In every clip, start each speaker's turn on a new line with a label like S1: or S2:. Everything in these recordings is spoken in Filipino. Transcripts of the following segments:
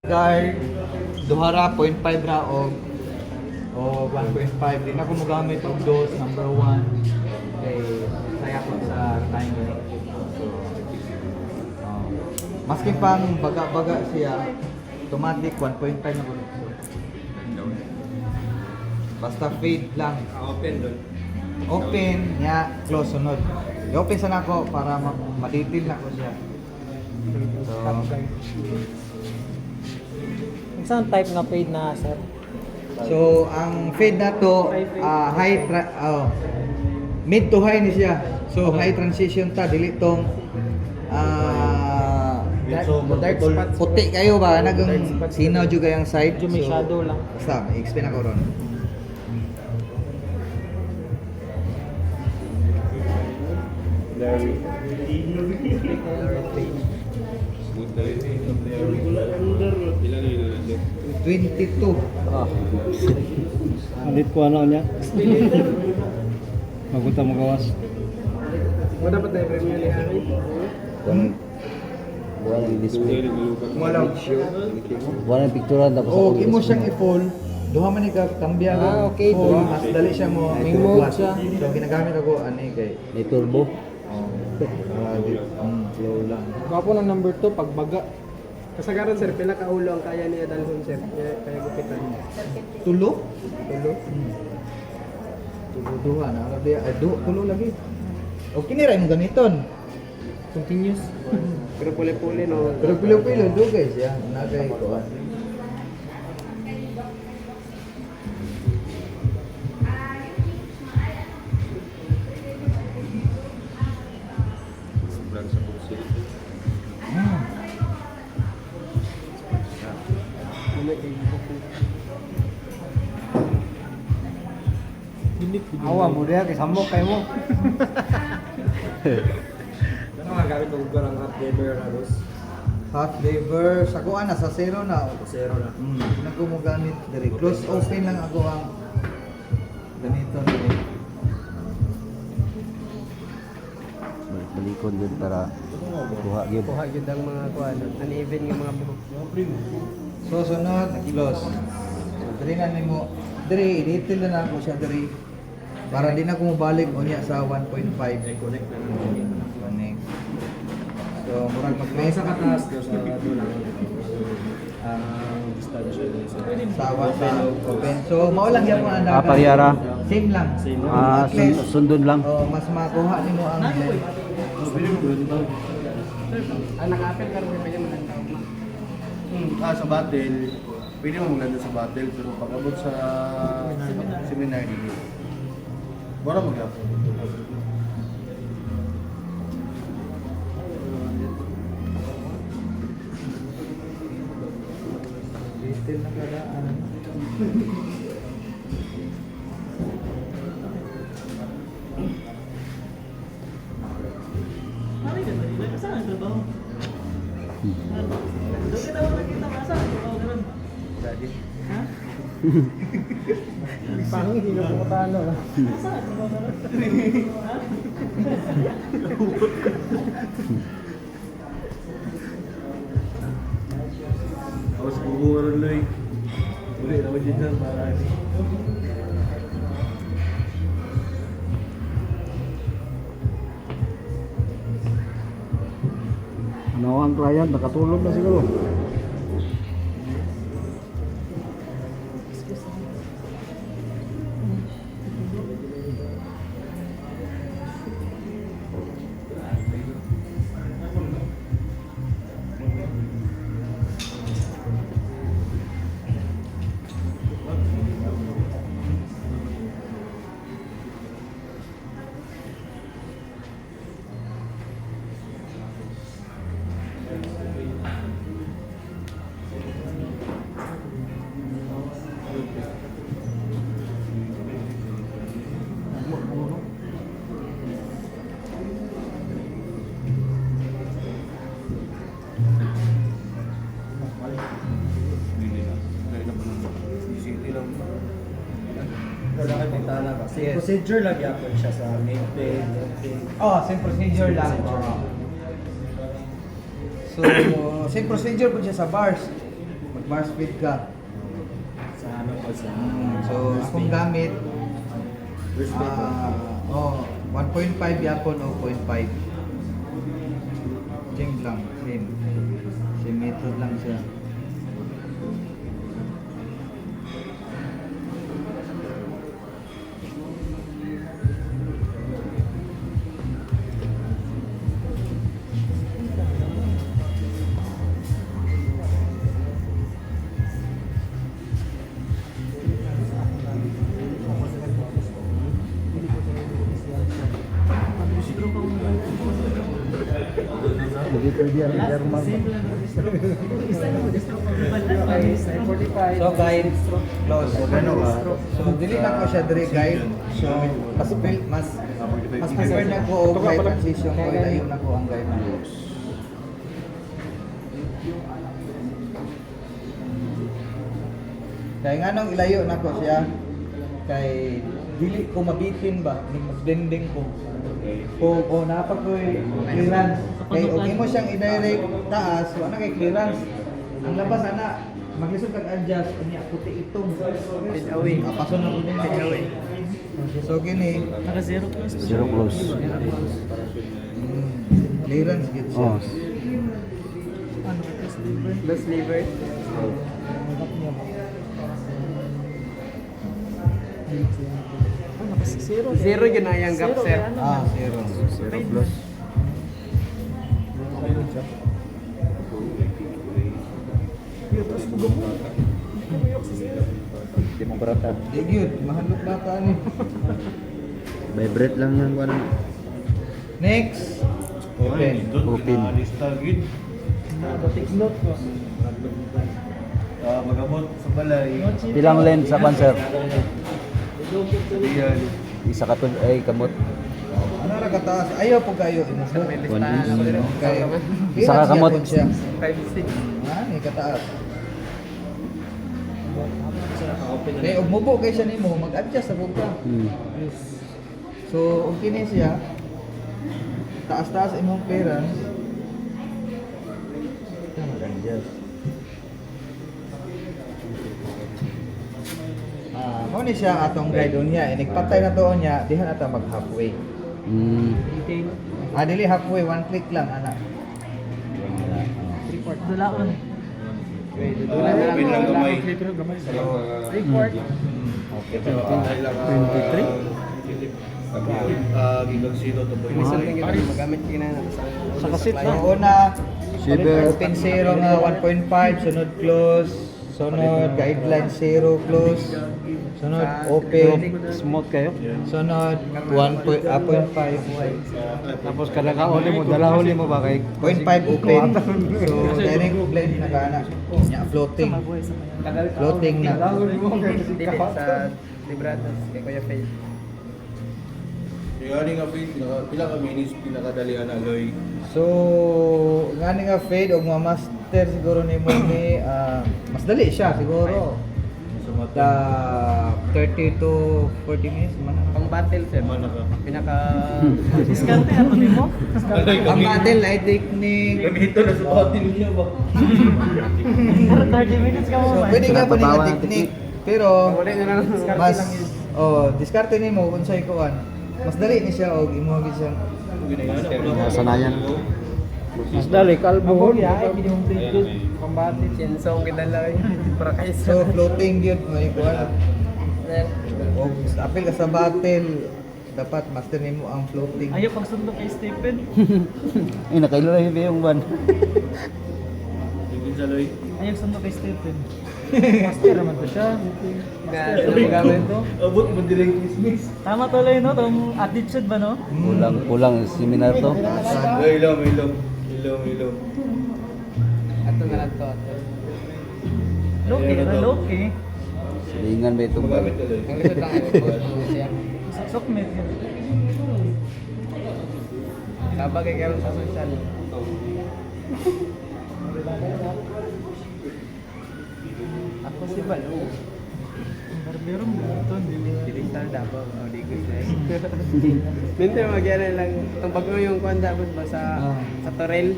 S1: Guard, duhara 0.5 ra o 1.5 din ako mogamit og dose number 1 kay saya ko sa time ni. So maski pang baga-baga siya automatic 1.5 na ko. Basta fade lang.
S2: Open doon.
S1: Open nya close sunod. I-open sa nako para ma-detail na ko siya. So
S3: Saan type nga fade na, sir?
S1: So, ang fade na to, mid to high ni siya. So, high transition ta, dili tong
S3: dark spots.
S1: puti kayo ba? Nagang sinaw juga yung side.
S3: Medyo may shadow lang.
S1: Basta, i-explain ako ron.
S2: Ilan na yun?
S1: 22.
S4: Alit ko ano niya? Magunta mo gawas.
S3: Mo dapat na premium ni Ari.
S4: Wala yung display.
S1: Walang
S4: Wala yung picturean tapos
S1: oh, imo siyang i-fall. Duha man ni ka kambya ko.
S3: Okay.
S1: Mas dali siya mo.
S3: May mode siya.
S1: So, ginagamit ako ani kay
S4: may turbo.
S1: flow lang.
S3: Gwapo ng number 2 pagbaga. Kasagaran sir, pila ka ulo ang kaya ni Adalson sir? Kaya gupitan.
S1: Tulo?
S3: Ulo?
S1: Tulo-duha na. Tulo lagi. Okay ni rin ganiton.
S3: Continuous. Pero puli-puli no.
S1: Pero pilo-pilo, dugay siya. Nagay ko.
S2: Sobrang sa pusil.
S3: Awa mo diya, kisamok kayo mo.
S2: Ano nga gamit ng ugar ang hot lever na Rus?
S1: Hot lever, sa kuan na, sa zero na.
S2: Zero na.
S1: Hindi ko mo gamit diri. Close open lang ako ang ganito diri.
S4: Balikon din para kuha gyud.
S3: Kuha gyud ang mga kuan, uneven nga mga buhok.
S1: So sunod, close. So diri na nimo, diri i-detail na ako siya diri. Para di na ako mabalik unya sa 1.5.
S2: Connect na lang.
S1: Connect. So murag
S2: May
S1: mag-press
S2: sa kataas daw sa dulang. Distansya din sa
S1: sa open. So mao lang gyud mo ang
S4: Parihara.
S1: Same lang.
S2: Same.
S1: At least,
S4: Sundon lang.
S1: mas makuha nimo ang blend.
S3: Ah, naka-appel karon may pwede man tao ma.
S5: Sa battle, pwede mo maganda sa battle, pero pag abot sa seminar, hindi. Wala mag-apple.
S1: Detail na kadaan. Daddy.
S3: Pangit hindi ko matalo.
S5: Tapos bubuharan lang eh. Uli naman din lang para
S4: Ano ang client nakatulog na siguro.
S5: procedure lang yapon siya sa main plane.
S1: Oh, same procedure lang. So, same procedure po siya sa bars. bar speed ka.
S2: Sa ano po sa...
S1: So, akong gamit,
S2: Wrist band ba?
S1: 1.5 yapon o 0.5. Same lang, same. Same method lang siya.
S4: Hindi pwede ang German.
S1: So guide, close. So dili na ko siya dire guide. So mas prefer na ko og guide transition ko ilayo na ko ang guide na close. Kaya nga nung ilayo na ko siya kay dili ko mabitin ba ning magdending ko. O napag ko clearance. Kay og imo siyang i-direct taas, wala kay clearance. Ang labas ana maglisod kag adjust unya puti itong
S3: Fade away.
S1: paso na ulit fade away. So gini,
S3: Naka zero plus.
S4: Zero close.
S1: clearance gid siya.
S4: Oh.
S3: Ano plus lever? Ano kasi zero? Zero yun na yung gap, sir.
S1: Zero.
S4: Zero plus. Hindi mo barata.
S1: Di gyud mahalok bata ni.
S4: Vibrate lang yan. Walang
S1: Next. Open.
S4: open.
S5: Magabot sa balay.
S4: Pilang lens sa concert?
S5: Yan.
S4: Isa ka to ay kamot.
S1: Ano ra kataas? Ayaw po kayo inusot.
S4: 1 inch.
S1: Kay
S4: Isa ka kamot.
S1: siya.
S3: 5-6.
S1: Ni kataas. Kay og mubo kay siya nimo mag-adjust sa buka. So, og kini siya taas-taas imong clearance. Siya mag-adjust. Mo ni siya atong guide niya. Inigpatay na doon niya, diha na ta mag halfway.
S3: Detail.
S1: Dili halfway, one click lang ana.
S3: 3/4. Dulaon.
S5: Open lang gamay.
S1: So,
S3: 3/4.
S1: okay.
S3: 23?
S5: Gigang sino to boy.
S3: Magamit kina sa kasit
S1: So, una,
S4: Shiver.
S1: spin zero nga 1.5, sunod close, sunod guideline zero close, sunod open,
S4: Smooth kayo?
S1: sunod 1.5,
S4: Tapos kada ka uli mo, dala huli mo ba kay
S1: 0.5 open. So, direct blend na kana. Nya floating. Floating na.
S3: Dili sa libratas kay Kuya Faye.
S5: Yung nga Faith, pila ka minis, pinakadalian na loy.
S1: So, ngani nga fade og ma-master siguro nimo ni mas dali siya siguro. Da 30 to 40 minutes man.
S3: Pang battle, sir.
S5: Mana ka?
S3: Pinaka... Diskarte ato nimo?
S1: Ang battle light technique.
S5: Gamito na sa batin niya ba?
S3: 30 minutes ka mo
S1: So,
S3: ba?
S1: pwede nga po nga
S4: Tabawan.
S1: technique. Pero
S3: Wala na lang.
S1: mas diskarte nimo kung sa'y kuan. Mas dali ni siya og imo gid siya.
S4: Sanayan.
S3: Mas dali, kalbo. Ya, hindi mo good. Pambate. Sinsong kidala. Para kayo
S1: So floating gyud may kuan. Og apil ka sa battle dapat master nimo ang floating.
S6: Ayaw pagsundo kay Stephen.
S4: Ay, nakailo lang yung one.
S5: Tingin sa loy.
S6: Ayaw sundo kay Stephen. Master naman to siya.
S3: Gamit to.
S5: Abot mo direng kismis.
S6: Tama tuloy no, tong attitude ba no?
S4: Kulang seminar to.
S5: Ilom.
S3: Ato na lang to.
S6: Loki, loki.
S4: Silingan ba itong
S5: Magamit na loy.
S3: Ang lisod lang ako siya.
S6: Sukmet.
S3: Sabagay karon sa social. Ako si Balo.
S6: Barbero mo ito.
S3: Digital dapat o di ko siya. Minti magyana lang ang pag yung kuan dapat ba sa Torel.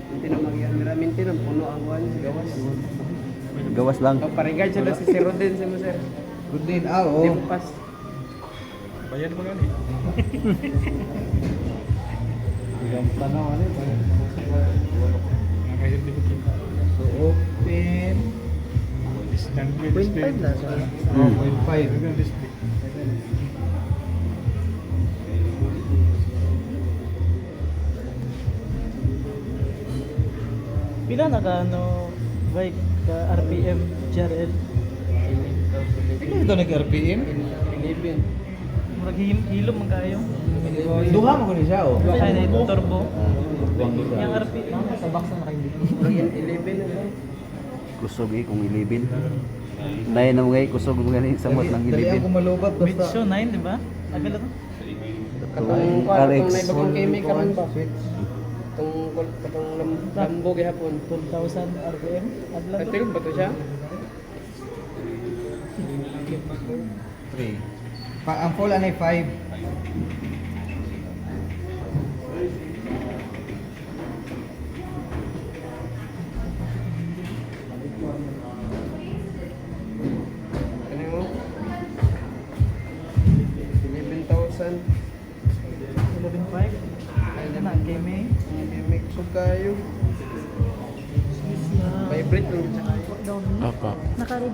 S3: Minti na magyana. Minti na puno ang kuan gawas.
S4: Gawas lang.
S3: Oh, parigay siya na si Sir Rodin sa mo, sir.
S1: Good din, oo.
S3: Timpas.
S2: Bayad mo gani.
S4: Yung tanaw ano
S2: Nakahit di ko.
S1: So, open.
S2: Stand by
S3: 0.5 na, sir.
S1: 0.5.
S2: display.
S6: Pila na ka ano, bike ka RPM GRL?
S1: Ano ito nag-RPM?
S3: 11.
S6: Murag hilom man kayo.
S1: Duha mo ko ni siya, oh.
S6: Ay na ito turbo.
S4: Yung
S6: Yung RPM sa box na nakaindi.
S3: Murag yan 11 na lang.
S4: kusog kung ilibin. Dahil na mo ngay kusog mo gani samot ng
S1: Dali ako
S4: ilibin.
S1: malubat basta.
S6: Mitsho 9, di ba? Agala to.
S3: Katong
S4: RX.
S3: may bagong chemical man ba?
S1: Switch.
S3: Katong lambo gihapon.
S6: 12,000 RPM. Agala to.
S3: Atil ba to siya?
S1: 3. Ang full anay 5.
S3: Ano mo? 11,000.
S6: 11.5. Ano na, KMA.
S3: Mix ko kayo. Vibrate lang siya.
S2: Apa.
S7: Naka-register